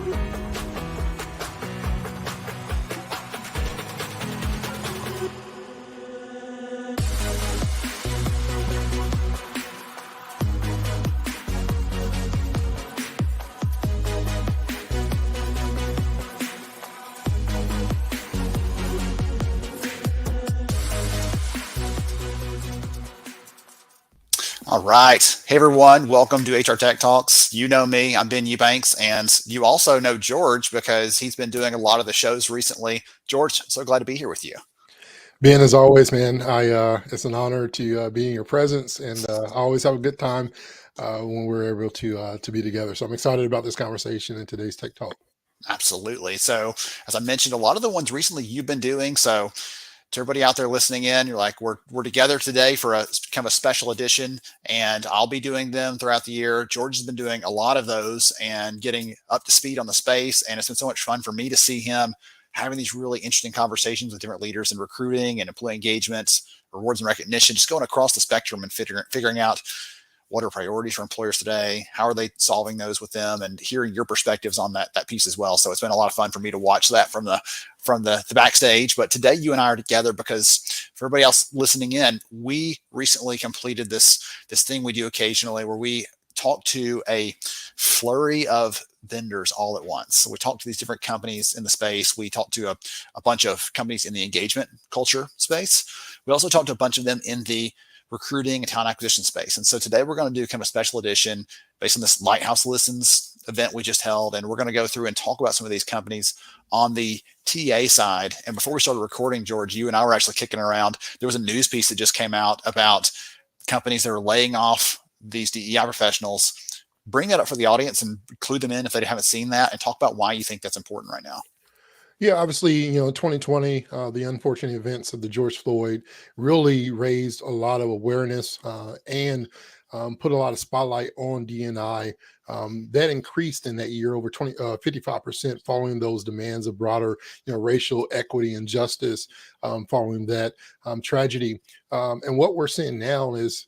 All right. Hey, everyone. Welcome to HR Tech Talks. You know me. I'm Ben Eubanks. And you also know George because he's been doing a lot of the shows recently. George, so glad to be here with you. Ben, as always, man, it's an honor to be in your presence, and I always have a good time when we're able to be together. So I'm excited about this conversation in today's Tech Talk. Absolutely. So, as I mentioned, a lot of the ones recently you've been doing. So, to everybody out there listening in, you're like, we're together today for a kind of a special edition, and I'll be doing them throughout the year. George has been doing a lot of those and getting up to speed on the space, and it's been so much fun for me to see him having these really interesting conversations with different leaders in recruiting and employee engagement, rewards and recognition, just going across the spectrum and figuring out what are priorities for employers today, how are they solving those with them, and hearing your perspectives on that piece as well. So it's been a lot of fun for me to watch that from the backstage. But today you and I are together because for everybody else listening in, we recently completed this thing we do occasionally where we talk to a flurry of vendors all at once. So we talk to these different companies in the space. We talk to a bunch of companies in the engagement culture space. We also talk to a bunch of them in the recruiting and talent acquisition space. And so today we're going to do kind of a special edition based on this Lighthouse Listens event we just held. And we're going to go through and talk about some of these companies on the TA side. And before we started recording, George, you and I were actually kicking around. There was a news piece that just came out about companies that are laying off these DEI professionals. Bring that up for the audience and include them in if they haven't seen that, and talk about why you think that's important right now. Yeah, obviously, 2020, the unfortunate events of the George Floyd really raised a lot of awareness and put a lot of spotlight on D&I. That increased in that year over 55% following those demands of broader, racial equity and justice following that tragedy. And what we're seeing now is,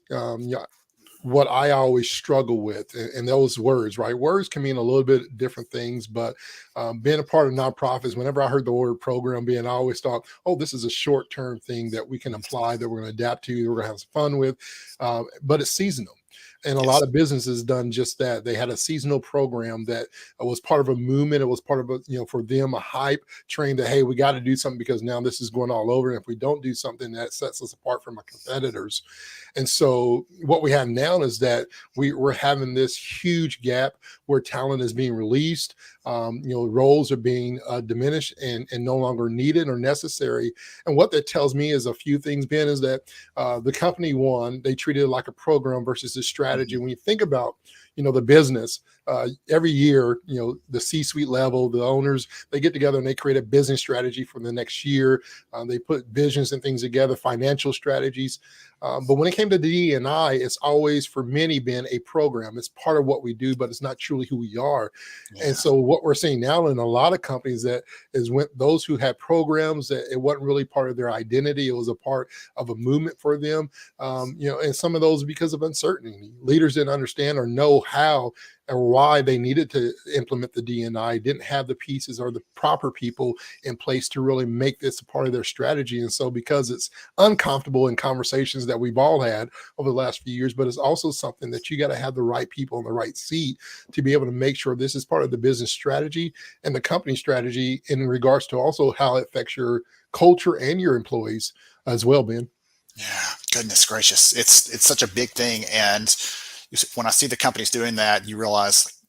what I always struggle with, and those words, right? Words can mean a little bit different things, but being a part of nonprofits, whenever I heard the word program being, I always thought, oh, this is a short-term thing that we can apply, that we're going to adapt to, that we're going to have some fun with, but it's seasonal. And a lot of businesses done just that. They had a seasonal program that was part of a movement. It was part of for them, a hype train that, hey, we got to do something because now this is going all over. And if we don't do something, that sets us apart from our competitors. And so what we have now is that we're having this huge gap where talent is being released. Roles are being diminished and no longer needed or necessary. And what that tells me is a few things, Ben, is that the company, one, they treated it like a program versus a strategy. When you think about, the business, every year, the C-suite level, the owners, they get together and they create a business strategy for the next year. They put visions and things together, financial strategies. But when it came to D&I, it's always, for many, been a program. It's part of what we do, but it's not truly who we are. Yeah. And so what we're seeing now in a lot of companies that is when those who had programs, that it wasn't really part of their identity. It was a part of a movement for them. And some of those because of uncertainty. Leaders didn't understand or know how or why they needed to implement the D&I, didn't have the pieces or the proper people in place to really make this a part of their strategy. And so because it's uncomfortable in conversations that we've all had over the last few years, but it's also something that you got to have the right people in the right seat to be able to make sure this is part of the business strategy and the company strategy in regards to also how it affects your culture and your employees as well, Ben. Yeah, goodness gracious. It's such a big thing. And when I see the companies doing that, you realize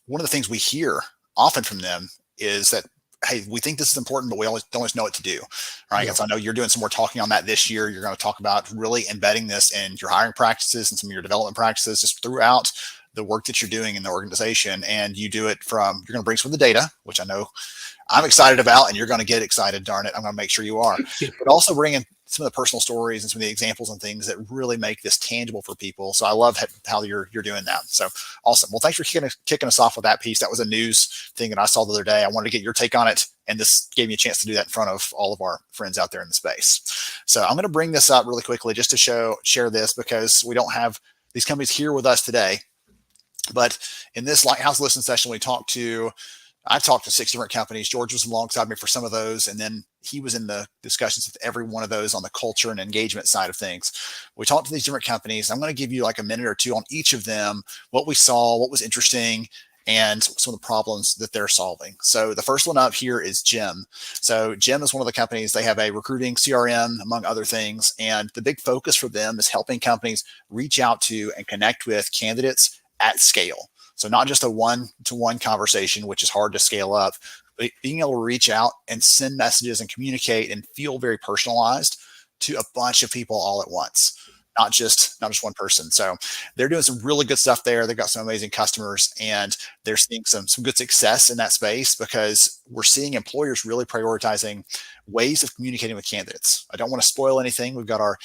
one of the things we hear often from them is that, hey, we think this is important, but we don't always know what to do. Right. Yeah. So I know you're doing some more talking on that this year. You're going to talk about really embedding this in your hiring practices and some of your development practices just throughout the work that you're doing in the organization. And you do it you're going to bring some of the data, which I know I'm excited about, and you're going to get excited. Darn it. I'm going to make sure you are, but also bring in some of the personal stories and some of the examples and things that really make this tangible for people. So I love how you're doing that. So awesome. Well, thanks for kicking us off with that piece. That was a news thing that I saw the other day. I wanted to get your take on it, and this gave me a chance to do that in front of all of our friends out there in the space. So I'm going to bring this up really quickly just to share this, because we don't have these companies here with us today. But in this Lighthouse Listen session, we talked to I talked to 6 different companies. George was alongside me for some of those, and then he was in the discussions with every one of those on the culture and engagement side of things. We talked to these different companies. I'm going to give you like a minute or two on each of them, what we saw, what was interesting, and some of the problems that they're solving. So the first one up here is Jim. So Jim is one of the companies. They have a recruiting CRM, among other things, and the big focus for them is helping companies reach out to and connect with candidates at scale. So not just a one-to-one conversation, which is hard to scale up, but being able to reach out and send messages and communicate and feel very personalized to a bunch of people all at once, not just one person. So they're doing some really good stuff there. They've got some amazing customers, and they're seeing some good success in that space because we're seeing employers really prioritizing ways of communicating with candidates. I don't want to spoil anything. We've got our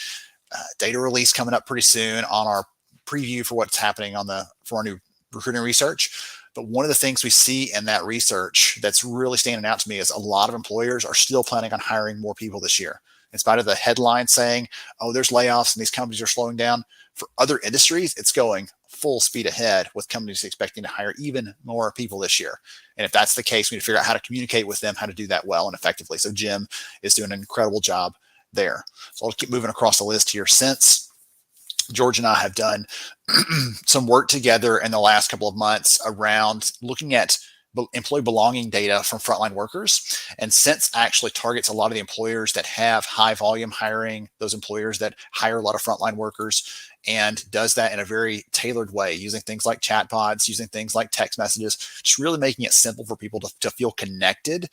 data release coming up pretty soon on our preview for what's happening for our new recruiting research. But one of the things we see in that research that's really standing out to me is a lot of employers are still planning on hiring more people this year. In spite of the headline saying, oh, there's layoffs and these companies are slowing down, for other industries, it's going full speed ahead with companies expecting to hire even more people this year. And if that's the case, we need to figure out how to communicate with them, how to do that well and effectively. So Jim is doing an incredible job there. So I'll keep moving across the list here. Since George and I have done some work together in the last couple of months around looking at employee belonging data from frontline workers. And Sense actually targets a lot of the employers that have high volume hiring, those employers that hire a lot of frontline workers, and does that in a very tailored way, using things like chatbots, using things like text messages, just really making it simple for people to feel connected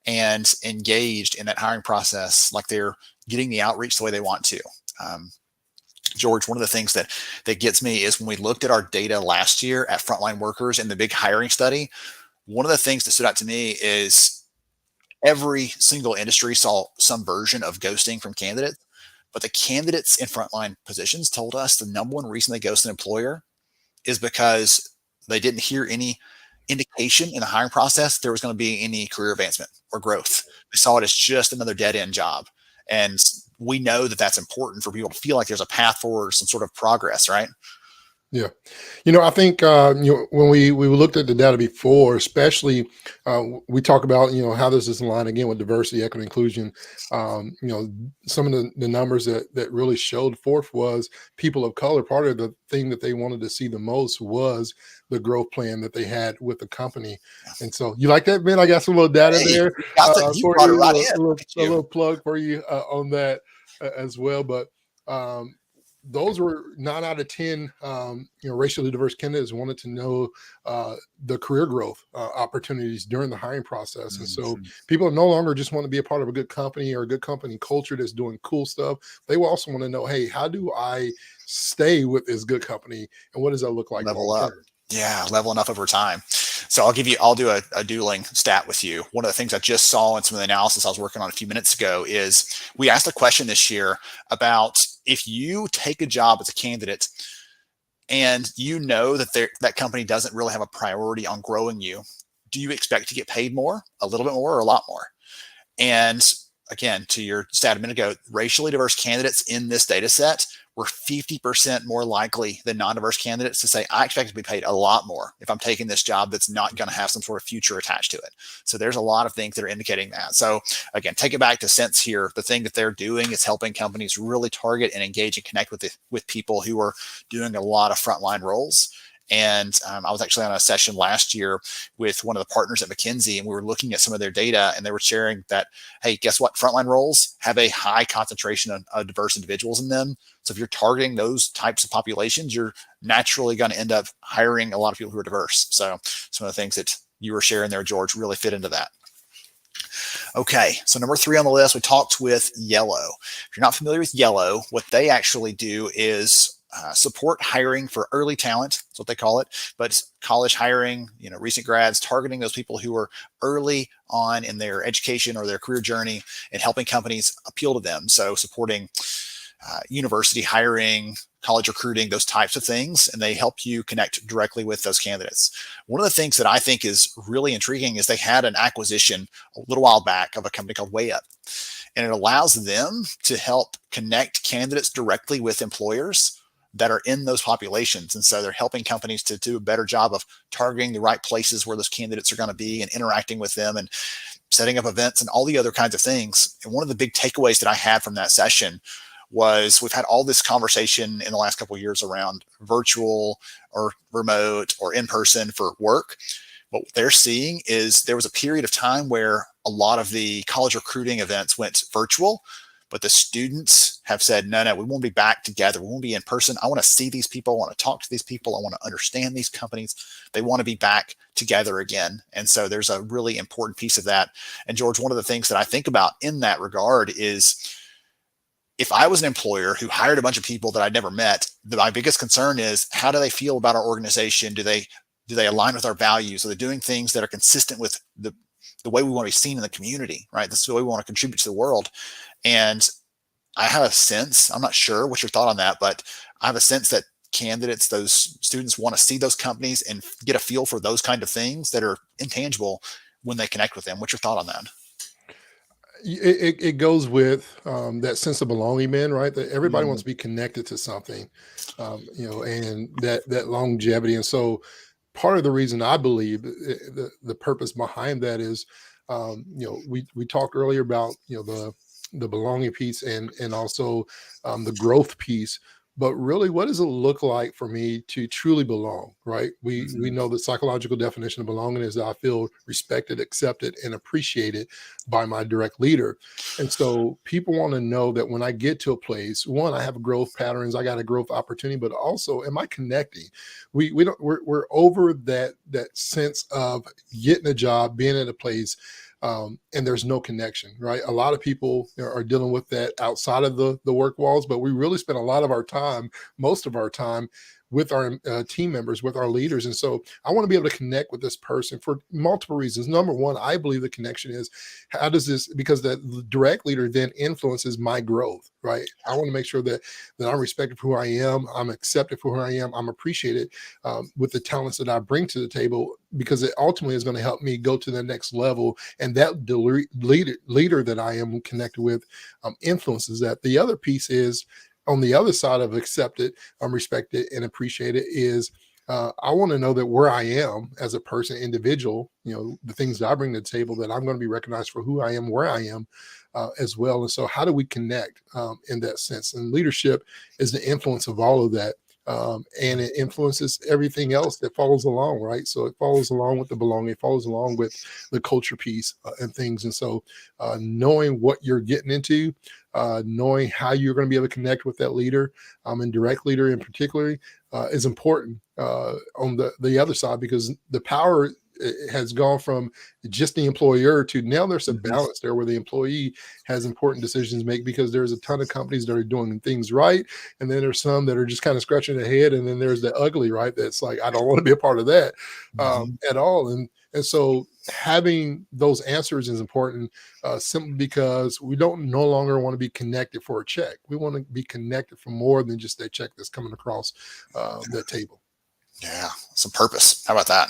and engaged in that hiring process, like they're getting the outreach the way they want to. George, one of the things that gets me is when we looked at our data last year at frontline workers in the big hiring study, one of the things that stood out to me is every single industry saw some version of ghosting from candidates, but the candidates in frontline positions told us the number one reason they ghost an employer is because they didn't hear any indication in the hiring process there was going to be any career advancement or growth. They saw it as just another dead end job. And we know that that's important for people to feel like there's a path forward, some sort of progress, right? Yeah. I think, when we looked at the data before, especially, we talk about, how this is in line again with diversity, equity, inclusion. Some of the numbers that really showed forth was people of color. Part of the thing that they wanted to see the most was the growth plan that they had with the company. And so you like that, Ben? I got some little data Hey, there you for brought it you, right in. Look at a you. little plug for you on that as well. But, those were 9 out of 10, racially diverse candidates wanted to know the career growth opportunities during the hiring process. And so Mhm. people no longer just want to be a part of a good company or a good company culture that's doing cool stuff. They will also want to know, hey, how do I stay with this good company? And what does that look like Level long up. term? Yeah, leveling up over time. So I'll do a dueling stat with you. One of the things I just saw in some of the analysis I was working on a few minutes ago is we asked a question this year about if you take a job as a candidate and you know that that company doesn't really have a priority on growing you, do you expect to get paid more, a little bit more, or a lot more? And again, to your stat a minute ago, racially diverse candidates in this data set were 50% more likely than non-diverse candidates to say, I expect to be paid a lot more if I'm taking this job that's not going to have some sort of future attached to it. So there's a lot of things that are indicating that. So again, take it back to Sense here. The thing that they're doing is helping companies really target and engage and connect with people who are doing a lot of frontline roles. And I was actually on a session last year with one of the partners at McKinsey, and we were looking at some of their data, and they were sharing that, hey, guess what? Frontline roles have a high concentration of diverse individuals in them. So if you're targeting those types of populations, you're naturally going to end up hiring a lot of people who are diverse. So some of the things that you were sharing there, George, really fit into that. Okay, so number 3 on the list, we talked with Yellow. If you're not familiar with Yellow, what they actually do is support hiring for early talent. That's what they call it. But it's college hiring, recent grads, targeting those people who are early on in their education or their career journey and helping companies appeal to them. So supporting university hiring, college recruiting, those types of things, and they help you connect directly with those candidates. One of the things that I think is really intriguing is they had an acquisition a little while back of a company called WayUp, and it allows them to help connect candidates directly with employers that are in those populations. And so they're helping companies to do a better job of targeting the right places where those candidates are going to be and interacting with them and setting up events and all the other kinds of things. And one of the big takeaways that I had from that session was we've had all this conversation in the last couple of years around virtual or remote or in person for work. What they're seeing is there was a period of time where a lot of the college recruiting events went virtual, but the students have said, no, we won't be back together. We won't be in person. I want to see these people. I want to talk to these people. I want to understand these companies. They want to be back together again. And so there's a really important piece of that. And George, one of the things that I think about in that regard is if I was an employer who hired a bunch of people that I'd never met, my biggest concern is how do they feel about our organization? Do they align with our values? Are they doing things that are consistent with the way we want to be seen in the community, right? This is the way we want to contribute to the world. And I have a sense, I'm not sure what's your thought on that, but I have a sense that candidates, those students want to see those companies and get a feel for those kind of things that are intangible when they connect with them. What's your thought on that? It goes with that sense of belonging, man, right? That everybody Mm-hmm. wants to be connected to something, and that longevity. And so part of the reason I believe the purpose behind that is, we talked earlier about, the belonging piece and also the growth piece. But really, what does it look like for me to truly belong? Right? We Mm-hmm. know the psychological definition of belonging is that I feel respected, accepted, and appreciated by my direct leader. And so people want to know that when I get to a place, one, I have growth patterns, I got a growth opportunity, but also am I connecting? We're over that sense of getting a job, being at a place, and there's no connection, right? A lot of people are dealing with that outside of the work walls, but we really spend a lot of our time, most of our time, with our team members, with our leaders. And so I want to be able to connect with this person for multiple reasons. Number one, I believe the connection is how does this, because the direct leader then influences my growth, right? I want to make sure that I'm respected for who I am, I'm accepted for who I am, I'm appreciated with the talents that I bring to the table, because it ultimately is going to help me go to the next level. And that leader that I am connected with influences that. The other piece is on the other side of accepted, respected, and appreciated is I want to know that where I am as a person, individual, the things that I bring to the table, that I'm going to be recognized for who I am, where I am as well. And so how do we connect in that sense? And leadership is the influence of all of that. And it influences everything else that follows along, right? So it follows along with the belonging, it follows along with the culture piece and things. And so knowing what you're getting into, knowing how you're going to be able to connect with that leader, and direct leader in particular, is important on the other side, because the power has gone from just the employer to now there's a Mm-hmm. balance there where the employee has important decisions to make, because there's a ton of companies that are doing things right, and then there's some that are just kind of scratching their head, and then there's the ugly, right? That's like, I don't want to be a part of that Mm-hmm. at all. And so having those answers is important, simply because we don't no longer want to be connected for a check. We want to be connected for more than just that check that's coming across the table. Yeah, some purpose. How about that?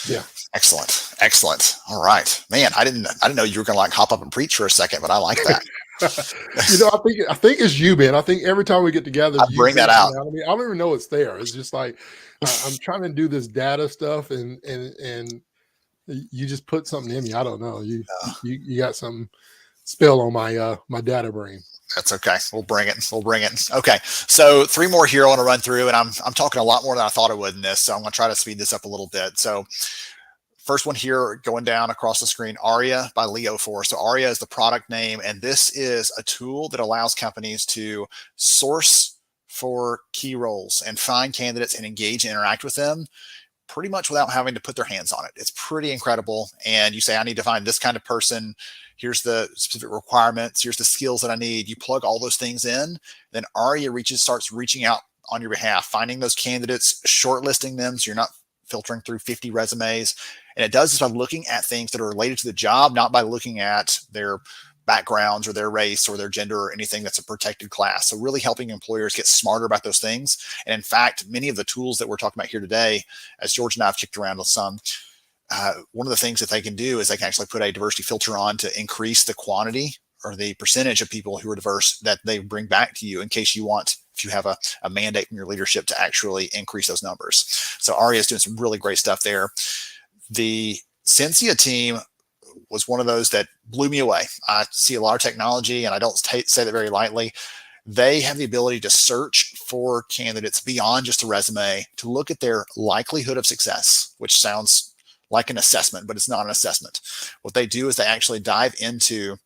Yeah. Excellent, excellent. All right, man. I didn't know you were gonna like hop up and preach for a second, but I like that. I think it's you, man. I think every time we get together, I you bring bring that out. something out of me. I don't even know it's there. It's just like I'm trying to do this data stuff, and you just put something in me. I don't know. You got some spell on my data brain. That's okay. We'll bring it. We'll bring it. Okay. So three more here I want to run through, and I'm talking a lot more than I thought I would in this. So I'm going to try to speed this up a little bit. So first one here going down across the screen, Aria by Leo4. So Aria is the product name, and this is a tool that allows companies to source for key roles and find candidates and engage and interact with them pretty much without having to put their hands on it. It's pretty incredible. And you say, I need to find this kind of person. Here's the specific requirements. Here's the skills that I need. You plug all those things in. Then Aria starts reaching out on your behalf, finding those candidates, shortlisting them. So you're not filtering through 50 resumes. And it does this by looking at things that are related to the job, not by looking at their backgrounds or their race or their gender or anything that's a protected class. So really helping employers get smarter about those things. And in fact, many of the tools that we're talking about here today, as George and I have kicked around with some, one of the things that they can do is they can actually put a diversity filter on to increase the quantity or the percentage of people who are diverse that they bring back to you in case you want if you have a mandate from your leadership to actually increase those numbers. So Aria is doing some really great stuff there. The Sensia team was one of those that blew me away. I see a lot of technology, and I don't say that very lightly. They have the ability to search for candidates beyond just a resume, to look at their likelihood of success, which sounds like an assessment, but it's not an assessment. What they do is they actually dive into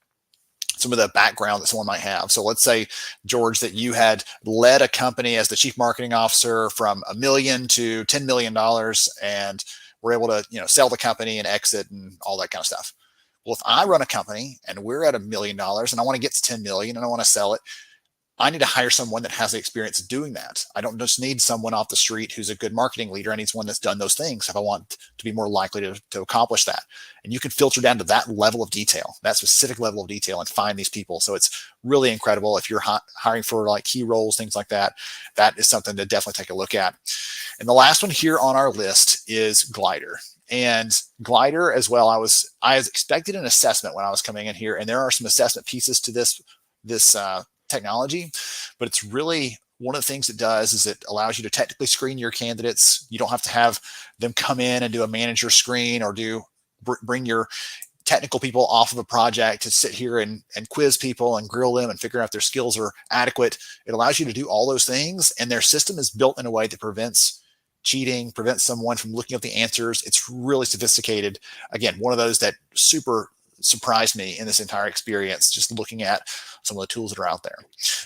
some of the background that someone might have. So let's say, George, that you had led a company as the chief marketing officer from $1 million to $10 million, and were able to, sell the company and exit and all that kind of stuff. Well, if I run a company and we're at $1 million and I want to get to 10 million and I want to sell it, I need to hire someone that has the experience of doing that. I don't just need someone off the street who's a good marketing leader. I need someone that's done those things if I want to be more likely to accomplish that. And you can filter down to that level of detail, that specific level of detail, and find these people. So it's really incredible. If you're hiring for like key roles, things like that, that is something to definitely take a look at. And the last one here on our list is Glider. And Glider as well, I expected an assessment when I was coming in here, and there are some assessment pieces to this technology, but it's really one of the things it does is it allows you to technically screen your candidates. You don't have to have them come in and do a manager screen or bring your technical people off of a project to sit here and quiz people and grill them and figure out if their skills are adequate. It allows you to do all those things, and their system is built in a way that prevents cheating, prevents someone from looking up the answers. It's really sophisticated. Again, one of those that super surprised me in this entire experience, just looking at some of the tools that are out there.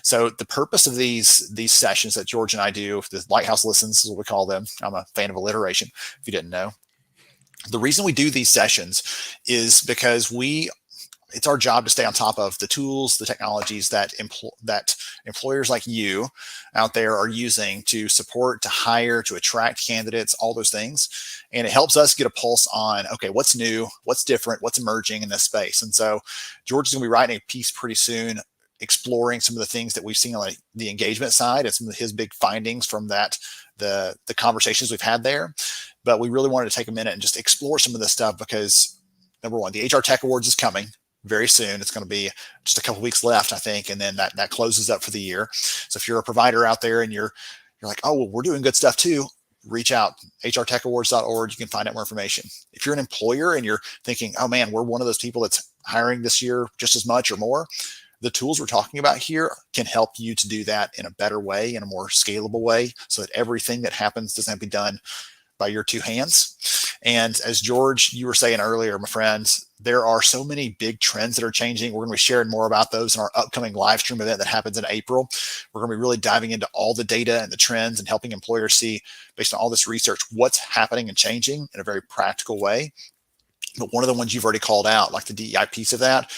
So the purpose of these sessions that George and I do, the Lighthouse Listens is what we call them. I'm a fan of alliteration, if you didn't know. The reason we do these sessions is because it's our job to stay on top of the tools, the technologies that employers like you out there are using to support, to hire, to attract candidates, all those things. And it helps us get a pulse on, okay, what's new, what's different, what's emerging in this space. And so George is going to be writing a piece pretty soon, exploring some of the things that we've seen on the engagement side and some of his big findings from that, the conversations we've had there. But we really wanted to take a minute and just explore some of this stuff because, number one, the HR Tech Awards is coming very soon. It's going to be just a couple weeks left, I think, and then that closes up for the year. So if you're a provider out there and you're like, oh, well, we're doing good stuff too, reach out, hrtechawards.org. You can find out more information. If you're an employer and you're thinking, oh man, we're one of those people that's hiring this year just as much or more, the tools we're talking about here can help you to do that in a better way, in a more scalable way, so that everything that happens doesn't have to be done by your two hands. And as George, you were saying earlier, my friends, there are so many big trends that are changing. We're going to be sharing more about those in our upcoming live stream event that happens in April. We're going to be really diving into all the data and the trends and helping employers see, based on all this research, what's happening and changing in a very practical way. But one of the ones you've already called out, like the DEI piece of that,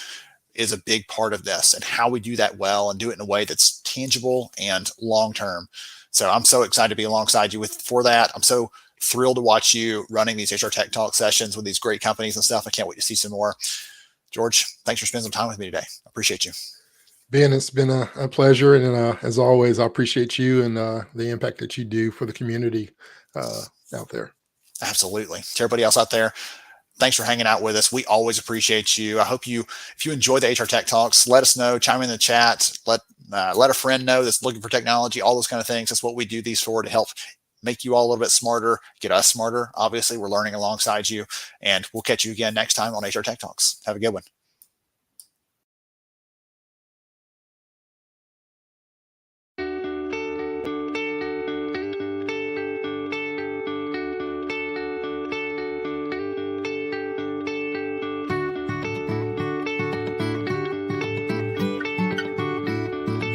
is a big part of this, and how we do that well and do it in a way that's tangible and long-term. So I'm so excited to be alongside you for that. I'm so thrilled to watch you running these HR Tech Talk sessions with these great companies and stuff. I can't wait to see some more. George, thanks for spending some time with me today. I appreciate you. Ben, it's been a pleasure. And as always, I appreciate you and the impact that you do for the community out there. Absolutely. To everybody else out there, thanks for hanging out with us. We always appreciate you. I hope if you enjoy the HR Tech Talks, let us know, chime in the chat, let a friend know that's looking for technology, all those kind of things. That's what we do these for, to help make you all a little bit smarter, get us smarter. Obviously, we're learning alongside you, and we'll catch you again next time on HR Tech Talks. Have a good one.